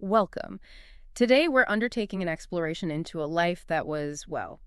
Welcome. Today we're undertaking an exploration into a life that was, well,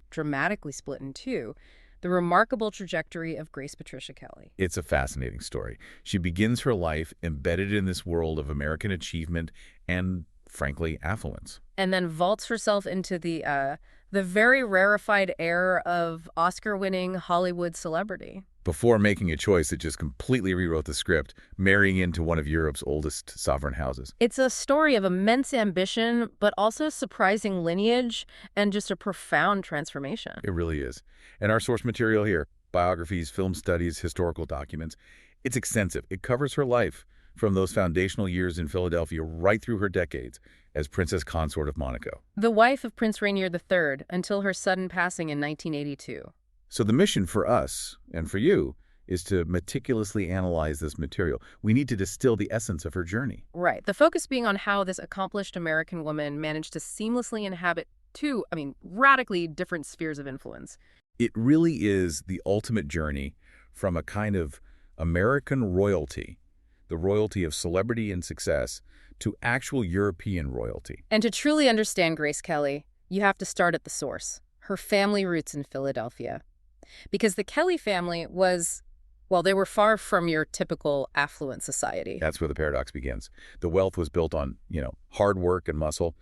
dramatically split in two. The remarkable trajectory of Grace Patricia Kelly. It's a fascinating story. She begins her life embedded in this world of American achievement and, frankly, affluence. And then vaults herself into the very rarefied air of Oscar-winning Hollywood celebrity. Before making a choice that just completely rewrote the script, marrying into one of Europe's oldest sovereign houses. It's a story of immense ambition, but also surprising lineage and just a profound transformation. It really is. And our source material here, biographies, film studies, historical documents, it's extensive. It covers her life from those foundational years in Philadelphia right through her decades as Princess Consort of Monaco. The wife of Prince Rainier III until her sudden passing in 1982. So the mission for us and for you is to meticulously analyze this material. We need to distill the essence of her journey. Right. The focus being on how this accomplished American woman managed to seamlessly inhabit two, radically different spheres of influence. It really is the ultimate journey from a kind of American royalty, the royalty of celebrity and success, to actual European royalty. And to truly understand Grace Kelly, you have to start at the source, her family roots in Philadelphia. Because the Kelly family was, well, they were far from your typical affluent society. That's where the paradox begins. The wealth was built on, hard work and muscle.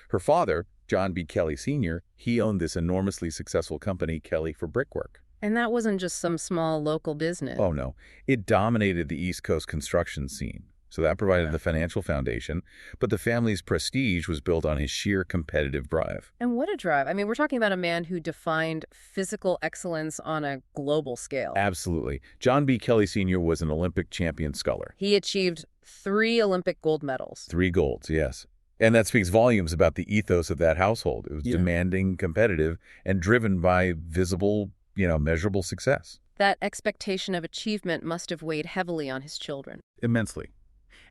Her father, John B. Kelly Sr., he owned this enormously successful company, Kelly for Brickwork. And that wasn't just some small local business. Oh, no. It dominated the East Coast construction scene. So that provided the financial foundation, but the family's prestige was built on his sheer competitive drive. And what a drive. We're talking about a man who defined physical excellence on a global scale. Absolutely. John B. Kelly Sr. was an Olympic champion sculler. He achieved 3 Olympic gold medals. 3 golds, yes. And that speaks volumes about the ethos of that household. It was demanding, competitive, and driven by visible, measurable success. That expectation of achievement must have weighed heavily on his children. Immensely.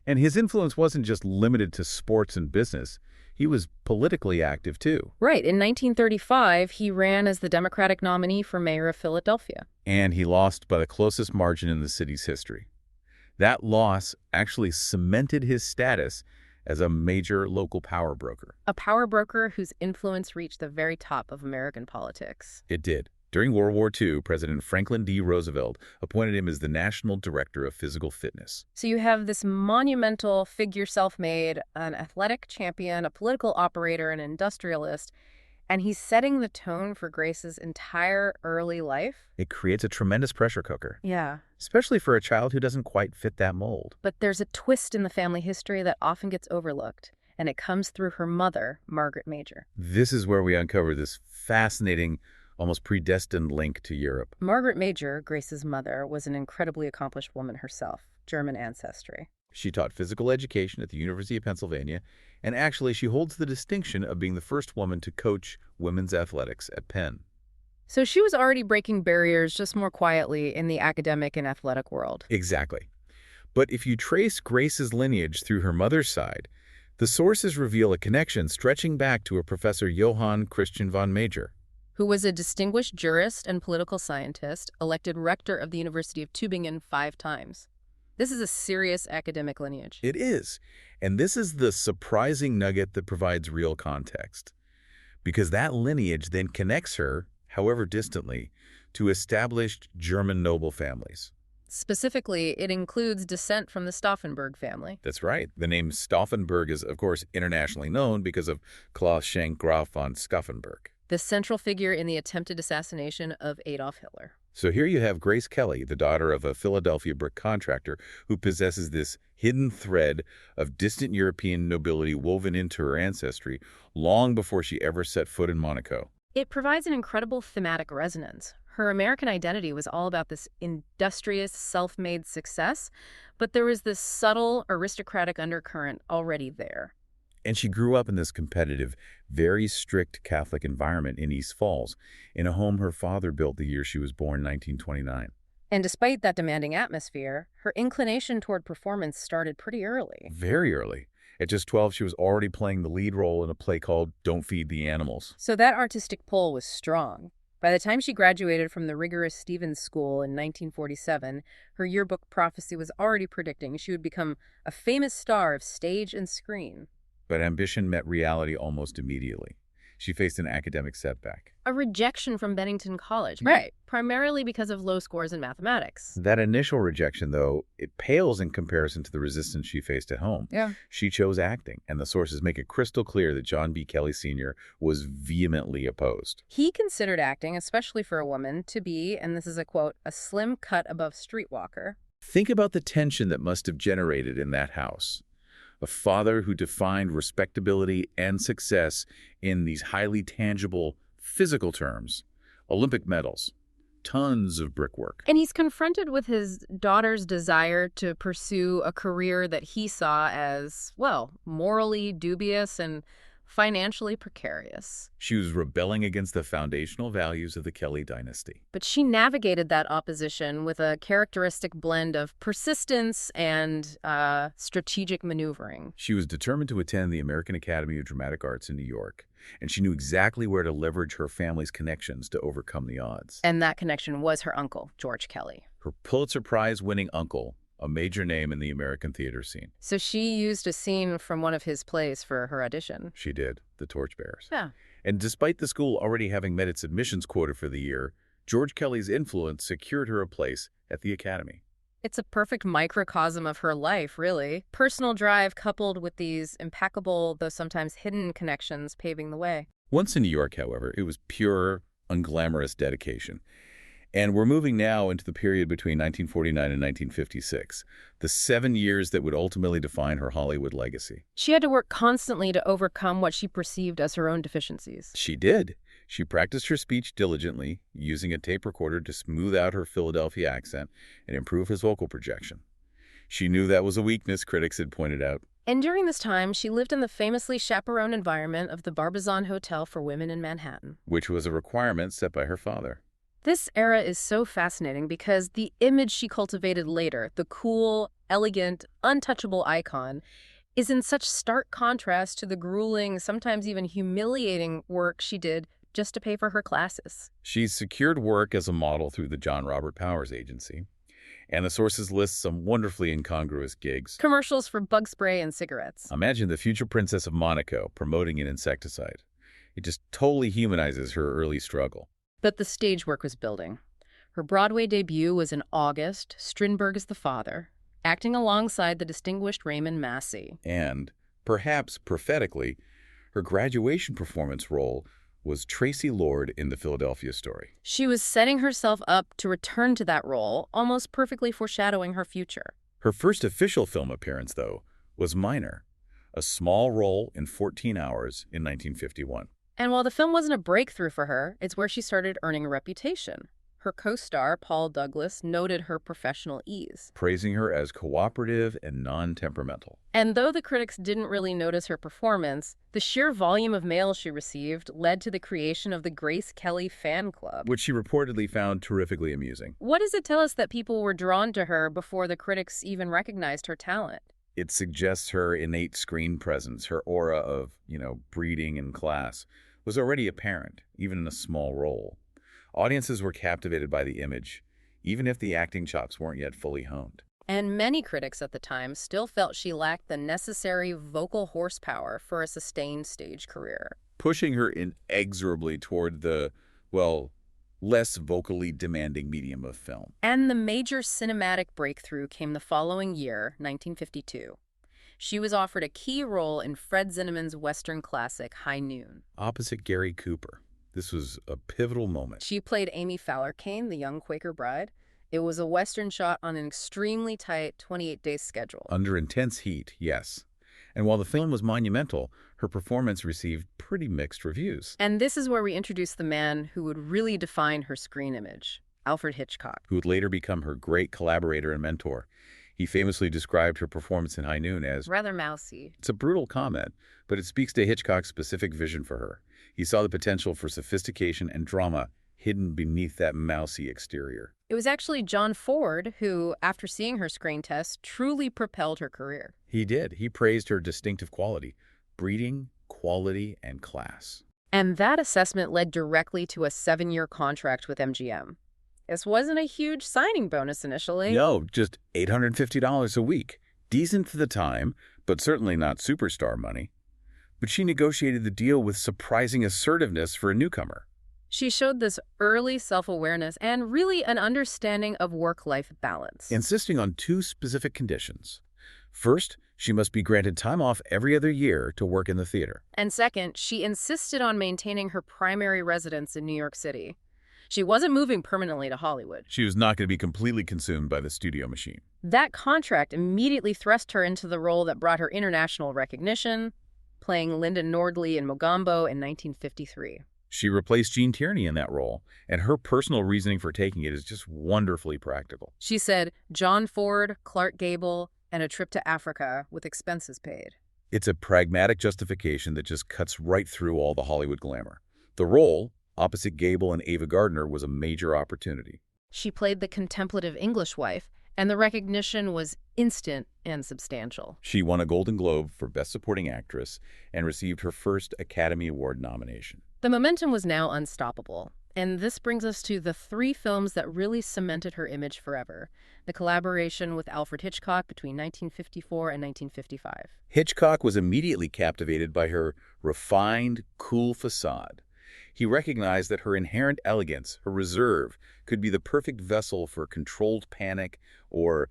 And his influence wasn't just limited to sports and business. He was politically active, too. Right. In 1935, he ran as the Democratic nominee for mayor of Philadelphia. And he lost by the closest margin in the city's history. That loss actually cemented his status as a major local power broker. A power broker whose influence reached the very top of American politics. It did. During World War II, President Franklin D. Roosevelt appointed him as the National Director of Physical Fitness. So you have this monumental figure self-made, an athletic champion, a political operator, an industrialist, and he's setting the tone for Grace's entire early life. It creates a tremendous pressure cooker. Yeah. Especially for a child who doesn't quite fit that mold. But there's a twist in the family history that often gets overlooked, and it comes through her mother, Margaret Major. This is where we uncover this fascinating, almost predestined link to Europe. Margaret Major, Grace's mother, was an incredibly accomplished woman herself, German ancestry. She taught physical education at the University of Pennsylvania, and actually she holds the distinction of being the first woman to coach women's athletics at Penn. So she was already breaking barriers just more quietly in the academic and athletic world. Exactly. But if you trace Grace's lineage through her mother's side, the sources reveal a connection stretching back to a Professor Johann Christian von Major, who was a distinguished jurist and political scientist, elected rector of the University of Tübingen 5 times. This is a serious academic lineage. It is. And this is the surprising nugget that provides real context. Because that lineage then connects her, however distantly, to established German noble families. Specifically, it includes descent from the Stauffenberg family. That's right. The name Stauffenberg is, of course, internationally known because of Klaus Schenk Graf von Stauffenberg, the central figure in the attempted assassination of Adolf Hitler. So here you have Grace Kelly, the daughter of a Philadelphia brick contractor who possesses this hidden thread of distant European nobility woven into her ancestry long before she ever set foot in Monaco. It provides an incredible thematic resonance. Her American identity was all about this industrious, self-made success, but there was this subtle, aristocratic undercurrent already there. And she grew up in this competitive, very strict Catholic environment in East Falls, in a home her father built the year she was born, 1929. And despite that demanding atmosphere, her inclination toward performance started pretty early. Very early. At just 12, she was already playing the lead role in a play called Don't Feed the Animals. So that artistic pull was strong. By the time she graduated from the rigorous Stevens School in 1947, her yearbook prophecy was already predicting she would become a famous star of stage and screen. But ambition met reality almost immediately. She faced an academic setback. A rejection from Bennington College. Right. Primarily because of low scores in mathematics. That initial rejection, though, it pales in comparison to the resistance she faced at home. Yeah. She chose acting, and the sources make it crystal clear that John B. Kelly Sr. was vehemently opposed. He considered acting, especially for a woman, to be, and this is a quote, a slim cut above streetwalker. Think about the tension that must have generated in that house. A father who defined respectability and success in these highly tangible, physical terms. Olympic medals, tons of brickwork. And he's confronted with his daughter's desire to pursue a career that he saw as, well, morally dubious and financially precarious. She was rebelling against the foundational values of the Kelly dynasty. But she navigated that opposition with a characteristic blend of persistence and strategic maneuvering. She was determined to attend the American Academy of Dramatic Arts in New York, and she knew exactly where to leverage her family's connections to overcome the odds. And that connection was her uncle, George Kelly. Her Pulitzer Prize-winning uncle, a major name in the American theater scene. So she used a scene from one of his plays for her audition. She did, The Torchbearers. Yeah. And despite the school already having met its admissions quota for the year, George Kelly's influence secured her a place at the Academy. It's a perfect microcosm of her life, really. Personal drive coupled with these impeccable, though sometimes hidden connections paving the way. Once in New York, however, it was pure, unglamorous dedication. And we're moving now into the period between 1949 and 1956, the 7 years that would ultimately define her Hollywood legacy. She had to work constantly to overcome what she perceived as her own deficiencies. She did. She practiced her speech diligently, using a tape recorder to smooth out her Philadelphia accent and improve his vocal projection. She knew that was a weakness, critics had pointed out. And during this time, she lived in the famously chaperoned environment of the Barbizon Hotel for Women in Manhattan, Which was a requirement set by her father. This era is so fascinating because the image she cultivated later, the cool, elegant, untouchable icon, is in such stark contrast to the grueling, sometimes even humiliating work she did just to pay for her classes. She's secured work as a model through the John Robert Powers Agency, and the sources list some wonderfully incongruous gigs. Commercials for bug spray and cigarettes. Imagine the future princess of Monaco promoting an insecticide. It just totally humanizes her early struggle. But the stage work was building. Her Broadway debut was in August, Strindberg as the father, acting alongside the distinguished Raymond Massey. And, perhaps prophetically, her graduation performance role was Tracy Lord in the Philadelphia Story. She was setting herself up to return to that role, almost perfectly foreshadowing her future. Her first official film appearance, though, was minor, a small role in 14 Hours in 1951. And while the film wasn't a breakthrough for her, it's where she started earning a reputation. Her co-star, Paul Douglas, noted her professional ease, praising her as cooperative and non-temperamental. And though the critics didn't really notice her performance, the sheer volume of mail she received led to the creation of the Grace Kelly fan club, which she reportedly found terrifically amusing. What does it tell us that people were drawn to her before the critics even recognized her talent? It suggests her innate screen presence, her aura of, breeding and class, was already apparent, even in a small role. Audiences were captivated by the image, even if the acting chops weren't yet fully honed. And many critics at the time still felt she lacked the necessary vocal horsepower for a sustained stage career, pushing her inexorably toward the, less vocally demanding medium of film. And the major cinematic breakthrough came the following year, 1952. She was offered a key role in Fred Zinnemann's Western classic, High Noon, opposite Gary Cooper. This was a pivotal moment. She played Amy Fowler Kane, the young Quaker bride. It was a Western shot on an extremely tight 28-day schedule. Under intense heat, yes. And while the film was monumental, her performance received pretty mixed reviews. And this is where we introduce the man who would really define her screen image, Alfred Hitchcock, who would later become her great collaborator and mentor. He famously described her performance in High Noon as rather mousy. It's a brutal comment, but it speaks to Hitchcock's specific vision for her. He saw the potential for sophistication and drama hidden beneath that mousy exterior. It was actually John Ford who, after seeing her screen test, truly propelled her career. He did. He praised her distinctive quality, breeding, quality, and class. And that assessment led directly to a 7-year contract with MGM. This wasn't a huge signing bonus initially. No, just $850 a week. Decent for the time, but certainly not superstar money. But she negotiated the deal with surprising assertiveness for a newcomer, She showed this early self-awareness and really an understanding of work-life balance. insisting on two specific conditions. First, she must be granted time off every other year to work in the theater. And second, she insisted on maintaining her primary residence in New York City. She wasn't moving permanently to Hollywood. She was not going to be completely consumed by the studio machine. That contract immediately thrust her into the role that brought her international recognition, playing Linda Nordley in Mogambo in 1953. She replaced Gene Tierney in that role, and her personal reasoning for taking it is just wonderfully practical. She said, John Ford, Clark Gable, and a trip to Africa with expenses paid. It's a pragmatic justification that just cuts right through all the Hollywood glamour. The role, opposite Gable and Ava Gardner, was a major opportunity. She played the contemplative English wife, and the recognition was instant and substantial. She won a Golden Globe for Best Supporting Actress and received her first Academy Award nomination. The momentum was now unstoppable, and this brings us to the three films that really cemented her image forever. The collaboration with Alfred Hitchcock between 1954 and 1955. Hitchcock was immediately captivated by her refined, cool facade. He recognized that her inherent elegance, her reserve, could be the perfect vessel for controlled panic or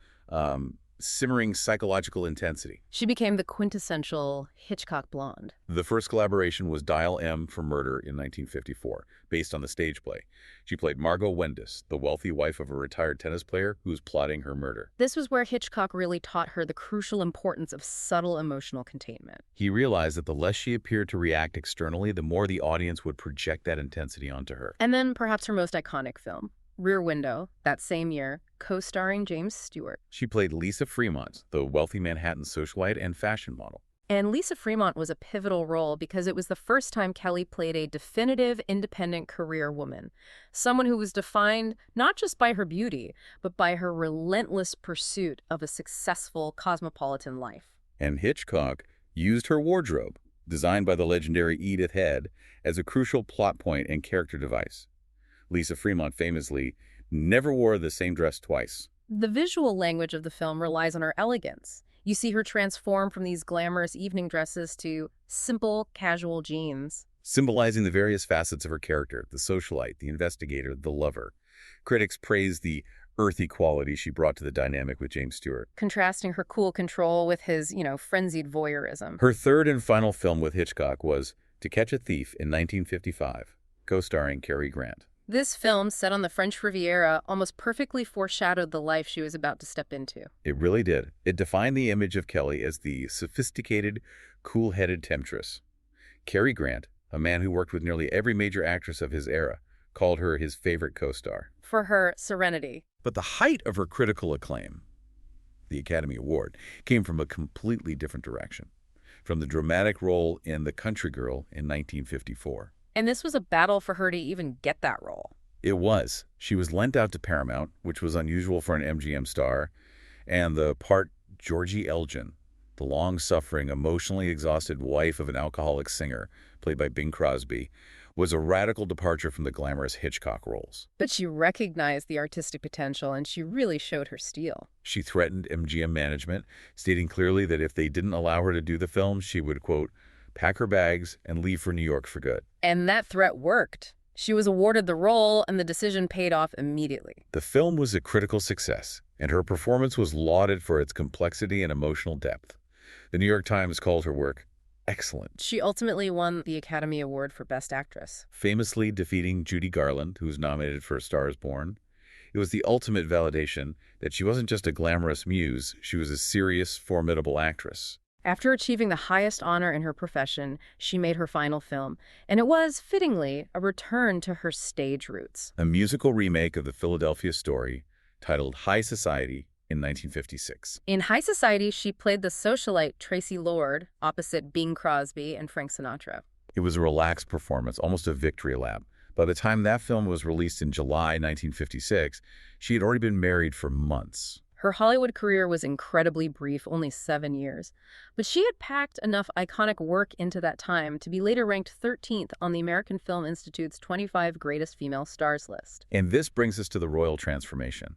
simmering psychological intensity. She became the quintessential Hitchcock blonde. The first collaboration was Dial M for Murder in 1954, based on the stage play. She played Margot Wendis, the wealthy wife of a retired tennis player who was plotting her murder. This was where Hitchcock really taught her the crucial importance of subtle emotional containment. He realized that the less she appeared to react externally, the more the audience would project that intensity onto her. And then perhaps her most iconic film, Rear Window, that same year, co-starring James Stewart. She played Lisa Fremont, the wealthy Manhattan socialite and fashion model. And Lisa Fremont was a pivotal role because it was the first time Kelly played a definitive, independent career woman, someone who was defined not just by her beauty, but by her relentless pursuit of a successful cosmopolitan life. And Hitchcock used her wardrobe, designed by the legendary Edith Head, as a crucial plot point and character device. Lisa Fremont famously never wore the same dress twice. The visual language of the film relies on her elegance. You see her transform from these glamorous evening dresses to simple, casual jeans. Symbolizing the various facets of her character, the socialite, the investigator, the lover. Critics praised the earthy quality she brought to the dynamic with James Stewart. Contrasting her cool control with his, frenzied voyeurism. Her third and final film with Hitchcock was To Catch a Thief in 1955, co-starring Cary Grant. This film, set on the French Riviera, almost perfectly foreshadowed the life she was about to step into. It really did. It defined the image of Kelly as the sophisticated, cool-headed temptress. Cary Grant, a man who worked with nearly every major actress of his era, called her his favorite co-star. For her serenity. But the height of her critical acclaim, the Academy Award, came from a completely different direction. From the dramatic role in The Country Girl in 1954. And this was a battle for her to even get that role. It was. She was lent out to Paramount, which was unusual for an MGM star, and the part Georgie Elgin, the long-suffering, emotionally exhausted wife of an alcoholic singer, played by Bing Crosby, was a radical departure from the glamorous Hitchcock roles. But she recognized the artistic potential, and she really showed her steel. She threatened MGM management, stating clearly that if they didn't allow her to do the film, she would, quote, pack her bags and leave for New York for good. And that threat worked. She was awarded the role, and the decision paid off immediately. The film was a critical success, and her performance was lauded for its complexity and emotional depth. The New York Times called her work excellent. She ultimately won the Academy Award for Best Actress, Famously defeating Judy Garland, who was nominated for A Star is Born. It was the ultimate validation that she wasn't just a glamorous muse, she was a serious, formidable actress. After achieving the highest honor in her profession, she made her final film, and it was, fittingly, a return to her stage roots. A musical remake of the Philadelphia story titled High Society in 1956. In High Society, she played the socialite Tracy Lord, opposite Bing Crosby and Frank Sinatra. It was a relaxed performance, almost a victory lap. By the time that film was released in July 1956, she had already been married for months. Her Hollywood career was incredibly brief, only 7 years. But she had packed enough iconic work into that time to be later ranked 13th on the American Film Institute's 25 Greatest Female Stars list. And this brings us to the royal transformation,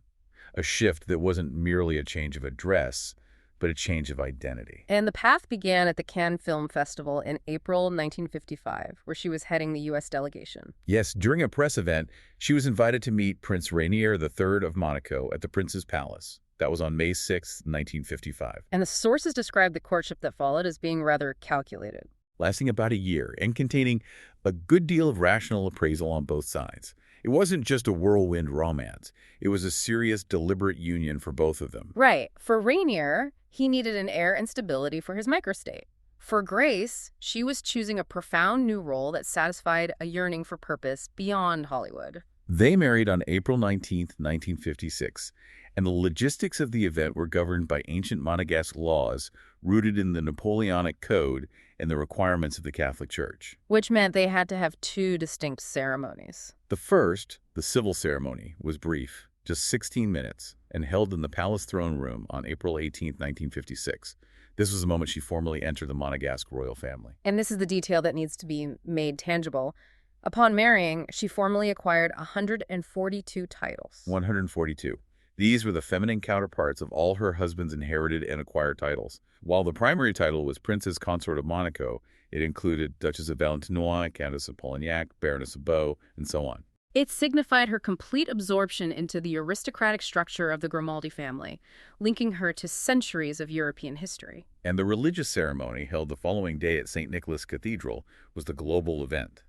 a shift that wasn't merely a change of a dress, but a change of identity. And the path began at the Cannes Film Festival in April 1955, where she was heading the U.S. delegation. Yes, during a press event, she was invited to meet Prince Rainier III of Monaco at the Prince's Palace. That was on May 6, 1955. And the sources described the courtship that followed as being rather calculated. Lasting about a year and containing a good deal of rational appraisal on both sides. It wasn't just a whirlwind romance. It was a serious, deliberate union for both of them. Right. For Rainier, he needed an air and stability for his microstate. For Grace, she was choosing a profound new role that satisfied a yearning for purpose beyond Hollywood. They married on April 19, 1956, and the logistics of the event were governed by ancient Monegasque laws rooted in the Napoleonic Code and the requirements of the Catholic Church. Which meant they had to have two distinct ceremonies. The first, the civil ceremony, was brief, just 16 minutes, and held in the palace throne room on April 18, 1956. This was the moment she formally entered the Monegasque royal family. And this is the detail that needs to be made tangible. Upon marrying, she formally acquired 142 titles. 142. These were the feminine counterparts of all her husband's inherited and acquired titles. While the primary title was Princess Consort of Monaco, it included Duchess of Valentinois, Countess of Polignac, Baroness of Beau, and so on. It signified her complete absorption into the aristocratic structure of the Grimaldi family, linking her to centuries of European history. And the religious ceremony held the following day at St. Nicholas Cathedral was the global event.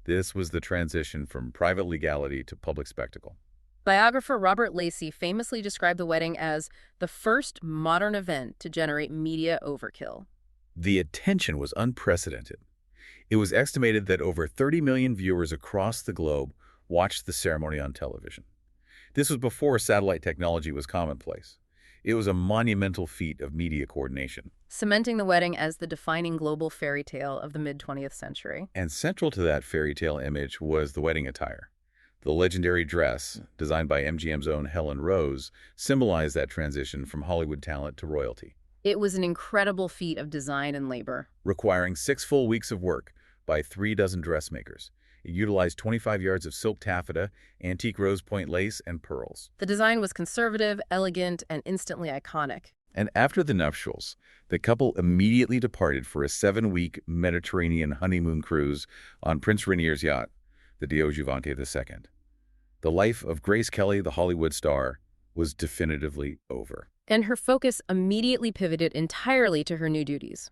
This was the transition from private legality to public spectacle. Biographer Robert Lacey famously described the wedding as the first modern event to generate media overkill. The attention was unprecedented. It was estimated that over 30 million viewers across the globe watched the ceremony on television. This was before satellite technology was commonplace. It was a monumental feat of media coordination. Cementing the wedding as the defining global fairy tale of the mid-20th century. And central to that fairy tale image was the wedding attire. The legendary dress, designed by MGM's own Helen Rose, symbolized that transition from Hollywood talent to royalty. It was an incredible feat of design and labor. Requiring 6 full weeks of work by 36 dressmakers. It utilized 25 yards of silk taffeta, antique rose point lace, and pearls. The design was conservative, elegant, and instantly iconic. And after the nuptials, the couple immediately departed for a 7-week Mediterranean honeymoon cruise on Prince Rainier's yacht, the Dio Giovante II. The life of Grace Kelly, the Hollywood star, was definitively over. And her focus immediately pivoted entirely to her new duties.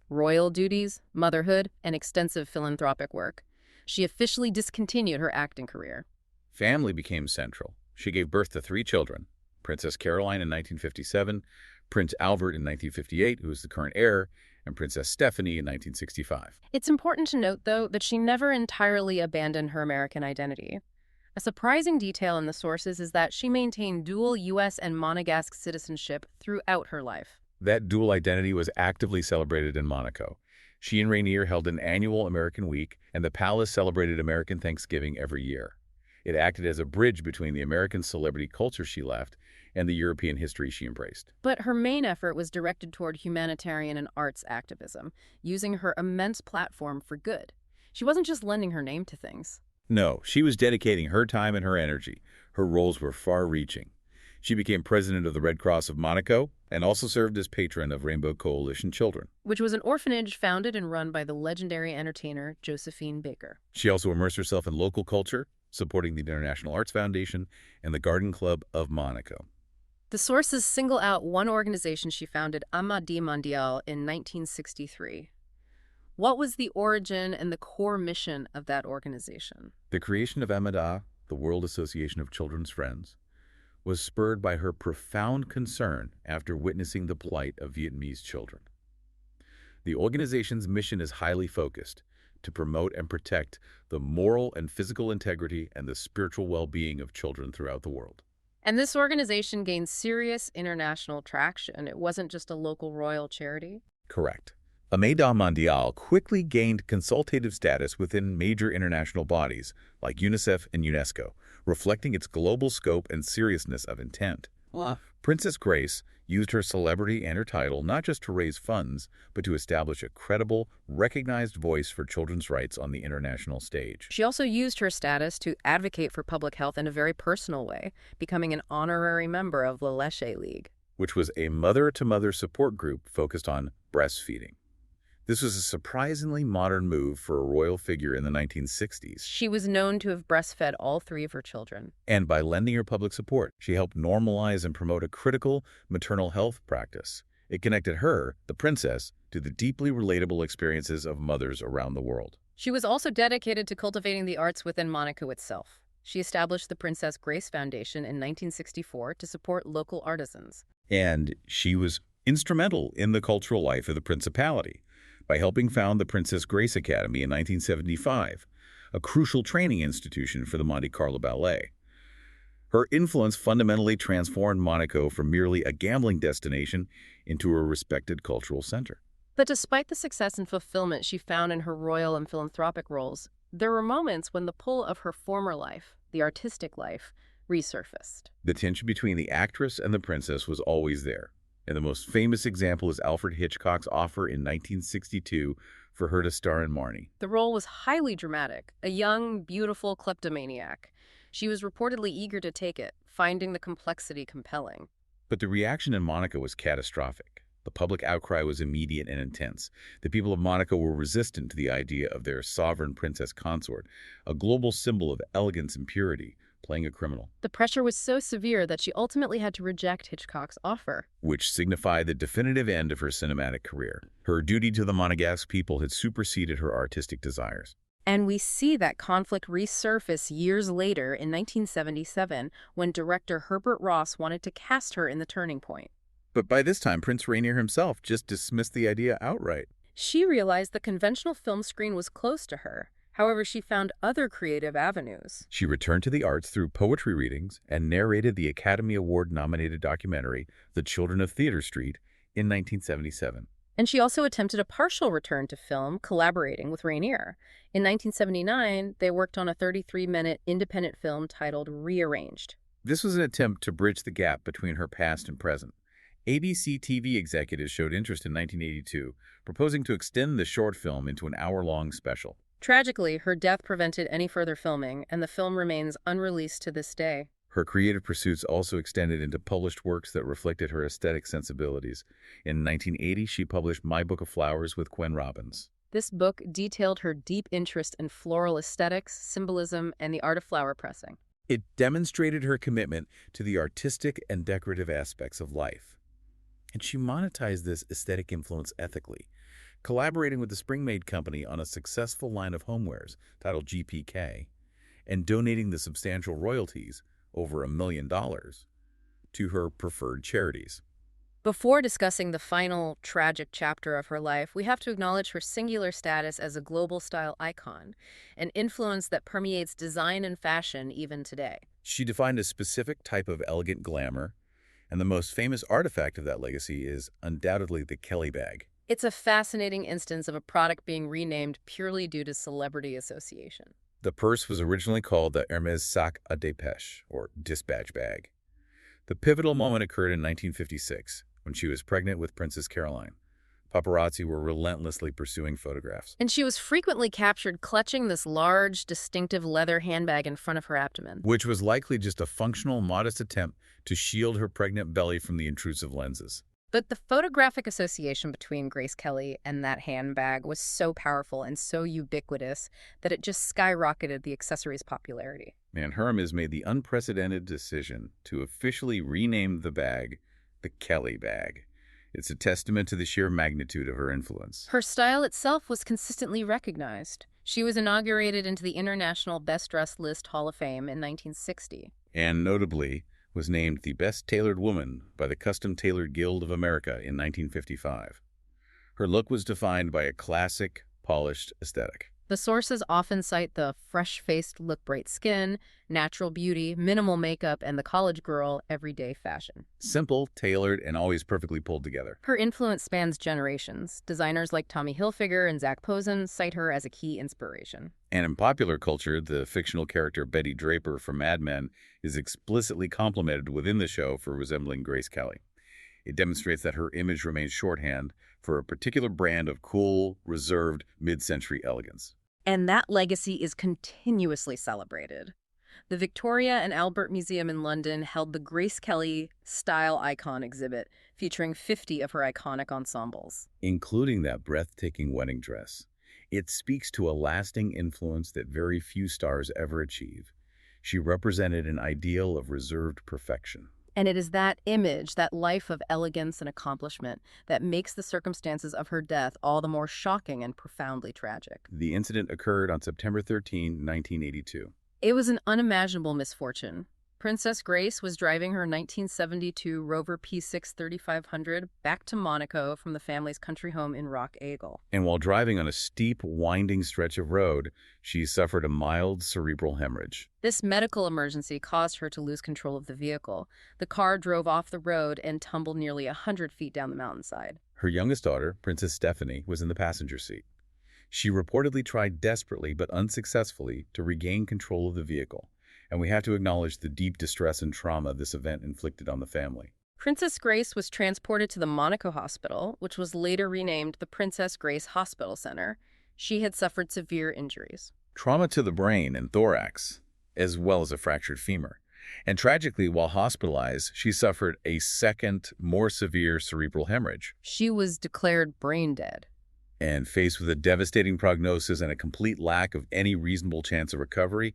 Royal duties, motherhood, and extensive philanthropic work. She officially discontinued her acting career. Family became central. She gave birth to 3 children, Princess Caroline in 1957, Prince Albert in 1958, who is the current heir, and Princess Stephanie in 1965. It's important to note, though, that she never entirely abandoned her American identity. A surprising detail in the sources is that she maintained dual U.S. and Monegasque citizenship throughout her life. That dual identity was actively celebrated in Monaco. She and Rainier held an annual American Week, and the palace celebrated American Thanksgiving every year. It acted as a bridge between the American celebrity culture she left and the European history she embraced. But her main effort was directed toward humanitarian and arts activism, using her immense platform for good. She wasn't just lending her name to things. No, she was dedicating her time and her energy. Her roles were far-reaching. She became president of the Red Cross of Monaco and also served as patron of Rainbow Coalition Children, Which was an orphanage founded and run by the legendary entertainer Josephine Baker. She also immersed herself in local culture, supporting the International Arts Foundation and the Garden Club of Monaco. The sources single out one organization she founded, Amadi Mondial, in 1963. What was the origin and the core mission of that organization? The creation of AMADA, the World Association of Children's Friends, was spurred by her profound concern after witnessing the plight of Vietnamese children. The organization's mission is highly focused to promote and protect the moral and physical integrity and the spiritual well-being of children throughout the world. And this organization gained serious international traction. It wasn't just a local royal charity. Correct. AMADA Mondial quickly gained consultative status within major international bodies like UNICEF and UNESCO, reflecting its global scope and seriousness of intent. Wow. Princess Grace used her celebrity and her title not just to raise funds, but to establish a credible, recognized voice for children's rights on the international stage. She also used her status to advocate for public health in a very personal way, becoming an honorary member of La Leche League. which was a mother-to-mother support group focused on breastfeeding. This was a surprisingly modern move for a royal figure in the 1960s. She was known to have breastfed all three of her children. And by lending her public support, she helped normalize and promote a critical maternal health practice. It connected her, the princess, to the deeply relatable experiences of mothers around the world. She was also dedicated to cultivating the arts within Monaco itself. She established the Princess Grace Foundation in 1964 to support local artisans. And she was instrumental in the cultural life of the principality by helping found the Princess Grace Academy in 1975, a crucial training institution for the Monte Carlo Ballet. Her influence fundamentally transformed Monaco from merely a gambling destination into a respected cultural center. But despite the success and fulfillment she found in her royal and philanthropic roles, there were moments when the pull of her former life, the artistic life, resurfaced. The tension between the actress and the princess was always there, and the most famous example is Alfred Hitchcock's offer in 1962 for her to star in Marnie. The role was highly dramatic, a young, beautiful kleptomaniac. She was reportedly eager to take it, finding the complexity compelling. But the reaction in Monaco was catastrophic. The public outcry was immediate and intense. The people of Monaco were resistant to the idea of their sovereign princess consort, a global symbol of elegance and purity, playing a criminal. The pressure was so severe that she ultimately had to reject Hitchcock's offer, which signified the definitive end of her cinematic career. Her duty to the Monegasque people had superseded her artistic desires. And we see that conflict resurface years later in 1977 when director Herbert Ross wanted to cast her in The Turning Point. But by this time, Prince Rainier himself just dismissed the idea outright. She realized the conventional film screen was close to her. However, she found other creative avenues. She returned to the arts through poetry readings and narrated the Academy Award-nominated documentary The Children of Theater Street in 1977. And she also attempted a partial return to film, collaborating with Rainier. In 1979, they worked on a 33-minute independent film titled Rearranged. This was an attempt to bridge the gap between her past and present. ABC TV executives showed interest in 1982, proposing to extend the short film into an hour-long special. Tragically, her death prevented any further filming, and the film remains unreleased to this day. Her creative pursuits also extended into published works that reflected her aesthetic sensibilities. In 1980, she published My Book of Flowers with Gwen Robbins. This book detailed her deep interest in floral aesthetics, symbolism, and the art of flower pressing. It demonstrated her commitment to the artistic and decorative aspects of life. And she monetized this aesthetic influence ethically, collaborating with the Spring-Made Company on a successful line of homewares titled GPK, and donating the substantial royalties, over $1 million, to her preferred charities. Before discussing the final tragic chapter of her life, we have to acknowledge her singular status as a global style icon, an influence that permeates design and fashion even today. She defined a specific type of elegant glamour, and the most famous artifact of that legacy is undoubtedly the Kelly bag. It's a fascinating instance of a product being renamed purely due to celebrity association. The purse was originally called the Hermès Sac à Dépêche, or dispatch bag. The pivotal moment occurred in 1956, when she was pregnant with Princess Caroline. Paparazzi were relentlessly pursuing photographs. And she was frequently captured clutching this large, distinctive leather handbag in front of her abdomen, which was likely just a functional, modest attempt to shield her pregnant belly from the intrusive lenses. But the photographic association between Grace Kelly and that handbag was so powerful and so ubiquitous that it just skyrocketed the accessory's popularity. And Hermes made the unprecedented decision to officially rename the bag the Kelly bag. It's a testament to the sheer magnitude of her influence. Her style itself was consistently recognized. She was inaugurated into the International Best Dressed List Hall of Fame in 1960. And notably, was named the Best Tailored Woman by the Custom Tailored Guild of America in 1955. Her look was defined by a classic, polished aesthetic. The sources often cite the fresh-faced look, bright skin, natural beauty, minimal makeup, and the college girl everyday fashion. Simple, tailored, and always perfectly pulled together. Her influence spans generations. Designers like Tommy Hilfiger and Zac Posen cite her as a key inspiration. And in popular culture, the fictional character Betty Draper from Mad Men is explicitly complimented within the show for resembling Grace Kelly. It demonstrates that her image remains shorthand for a particular brand of cool, reserved, mid-century elegance. And that legacy is continuously celebrated. The Victoria and Albert Museum in London held the Grace Kelly Style Icon exhibit, featuring 50 of her iconic ensembles. Including that breathtaking wedding dress. It speaks to a lasting influence that very few stars ever achieve. She represented an ideal of reserved perfection. And it is that image, that life of elegance and accomplishment, that makes the circumstances of her death all the more shocking and profoundly tragic. The incident occurred on September 13, 1982. It was an unimaginable misfortune. Princess Grace was driving her 1972 Rover P6 3500 back to Monaco from the family's country home in Rock Aigle. And while driving on a steep, winding stretch of road, she suffered a mild cerebral hemorrhage. This medical emergency caused her to lose control of the vehicle. The car drove off the road and tumbled nearly 100 feet down the mountainside. Her youngest daughter, Princess Stephanie, was in the passenger seat. She reportedly tried desperately but unsuccessfully to regain control of the vehicle. And we have to acknowledge the deep distress and trauma this event inflicted on the family. Princess Grace was transported to the Monaco hospital, which was later renamed the Princess Grace Hospital Center. She had suffered severe injuries. Trauma to the brain and thorax, as well as a fractured femur. And tragically, while hospitalized, she suffered a second, more severe cerebral hemorrhage. She was declared brain dead. And faced with a devastating prognosis and a complete lack of any reasonable chance of recovery,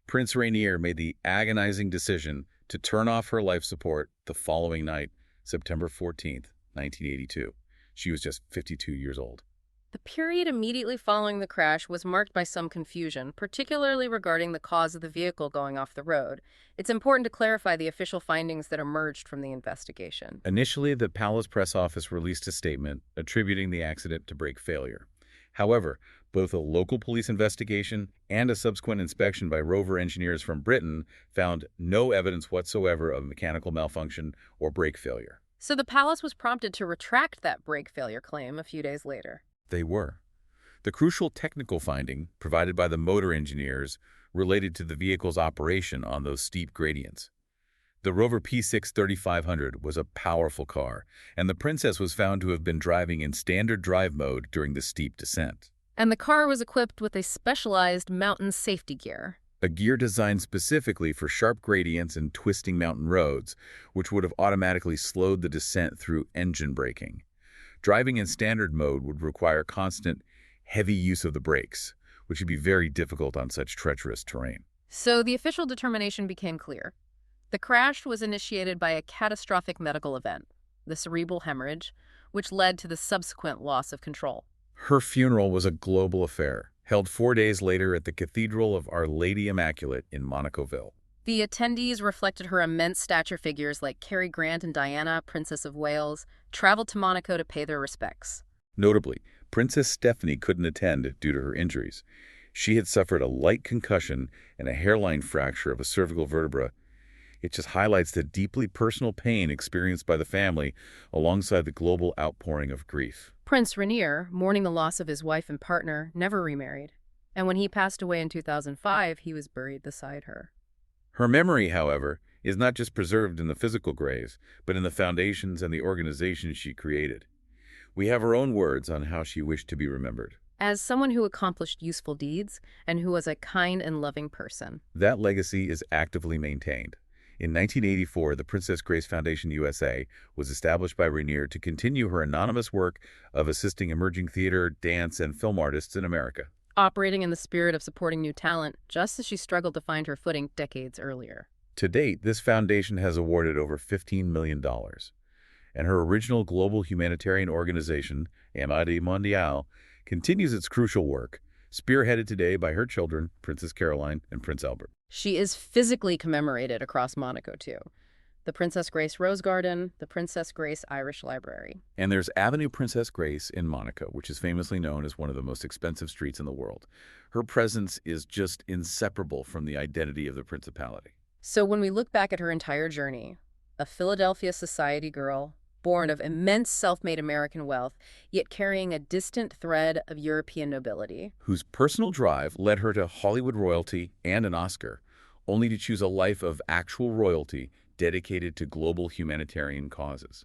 Prince Rainier made the agonizing decision to turn off her life support the following night, September 14th, 1982. She was just 52 years old. The period immediately following the crash was marked by some confusion, particularly regarding the cause of the vehicle going off the road. It's important to clarify the official findings that emerged from the investigation. Initially, the Palace Press Office released a statement attributing the accident to brake failure. However, both a local police investigation and a subsequent inspection by rover engineers from Britain found no evidence whatsoever of mechanical malfunction or brake failure. So the palace was prompted to retract that brake failure claim a few days later. They were. The crucial technical finding provided by the motor engineers related to the vehicle's operation on those steep gradients. The Rover P6 3500 was a powerful car, and the Princess was found to have been driving in standard drive mode during the steep descent. And the car was equipped with a specialized mountain safety gear. A gear designed specifically for sharp gradients and twisting mountain roads, which would have automatically slowed the descent through engine braking. Driving in standard mode would require constant, heavy use of the brakes, which would be very difficult on such treacherous terrain. So the official determination became clear. The crash was initiated by a catastrophic medical event, the cerebral hemorrhage, which led to the subsequent loss of control. Her funeral was a global affair, held 4 days later at the Cathedral of Our Lady Immaculate in Monacoville. The attendees reflected her immense stature. Figures like Cary Grant and Diana, Princess of Wales, traveled to Monaco to pay their respects. Notably, Princess Stephanie couldn't attend due to her injuries. She had suffered a light concussion and a hairline fracture of a cervical vertebra. It just highlights the deeply personal pain experienced by the family alongside the global outpouring of grief. Prince Rainier, mourning the loss of his wife and partner, never remarried. And when he passed away in 2005, he was buried beside her. Her memory, however, is not just preserved in the physical graves, but in the foundations and the organizations she created. We have her own words on how she wished to be remembered. As someone who accomplished useful deeds and who was a kind and loving person. That legacy is actively maintained. In 1984, the Princess Grace Foundation USA was established by Rainier to continue her anonymous work of assisting emerging theater, dance, and film artists in America. Operating in the spirit of supporting new talent, just as she struggled to find her footing decades earlier. To date, this foundation has awarded over $15 million. And her original global humanitarian organization, Amade Mondiale, continues its crucial work, spearheaded today by her children, Princess Caroline and Prince Albert. She is physically commemorated across Monaco, too. The Princess Grace Rose Garden, the Princess Grace Irish Library. And there's Avenue Princess Grace in Monaco, which is famously known as one of the most expensive streets in the world. Her presence is just inseparable from the identity of the principality. So when we look back at her entire journey, a Philadelphia society girl, born of immense self-made American wealth, yet carrying a distant thread of European nobility. Whose personal drive led her to Hollywood royalty and an Oscar, only to choose a life of actual royalty dedicated to global humanitarian causes.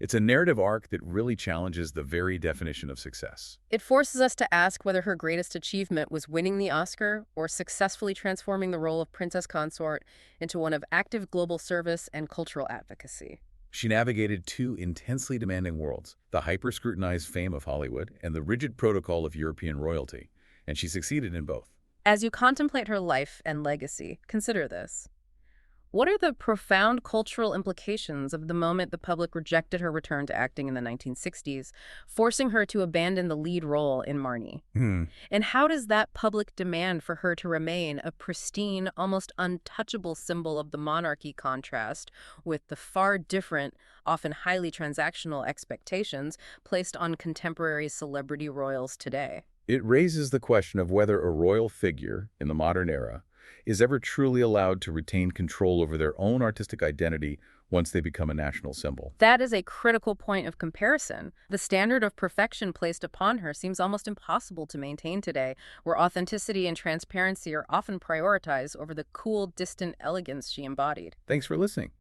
It's a narrative arc that really challenges the very definition of success. It forces us to ask whether her greatest achievement was winning the Oscar or successfully transforming the role of princess consort into one of active global service and cultural advocacy. She navigated two intensely demanding worlds, the hyper-scrutinized fame of Hollywood and the rigid protocol of European royalty, and she succeeded in both. As you contemplate her life and legacy, consider this. What are the profound cultural implications of the moment the public rejected her return to acting in the 1960s, forcing her to abandon the lead role in Marnie? Hmm. And how does that public demand for her to remain a pristine, almost untouchable symbol of the monarchy contrast with the far different, often highly transactional expectations placed on contemporary celebrity royals today? It raises the question of whether a royal figure, in the modern era, is ever truly allowed to retain control over their own artistic identity once they become a national symbol. That is a critical point of comparison. The standard of perfection placed upon her seems almost impossible to maintain today, where authenticity and transparency are often prioritized over the cool, distant elegance she embodied. Thanks for listening.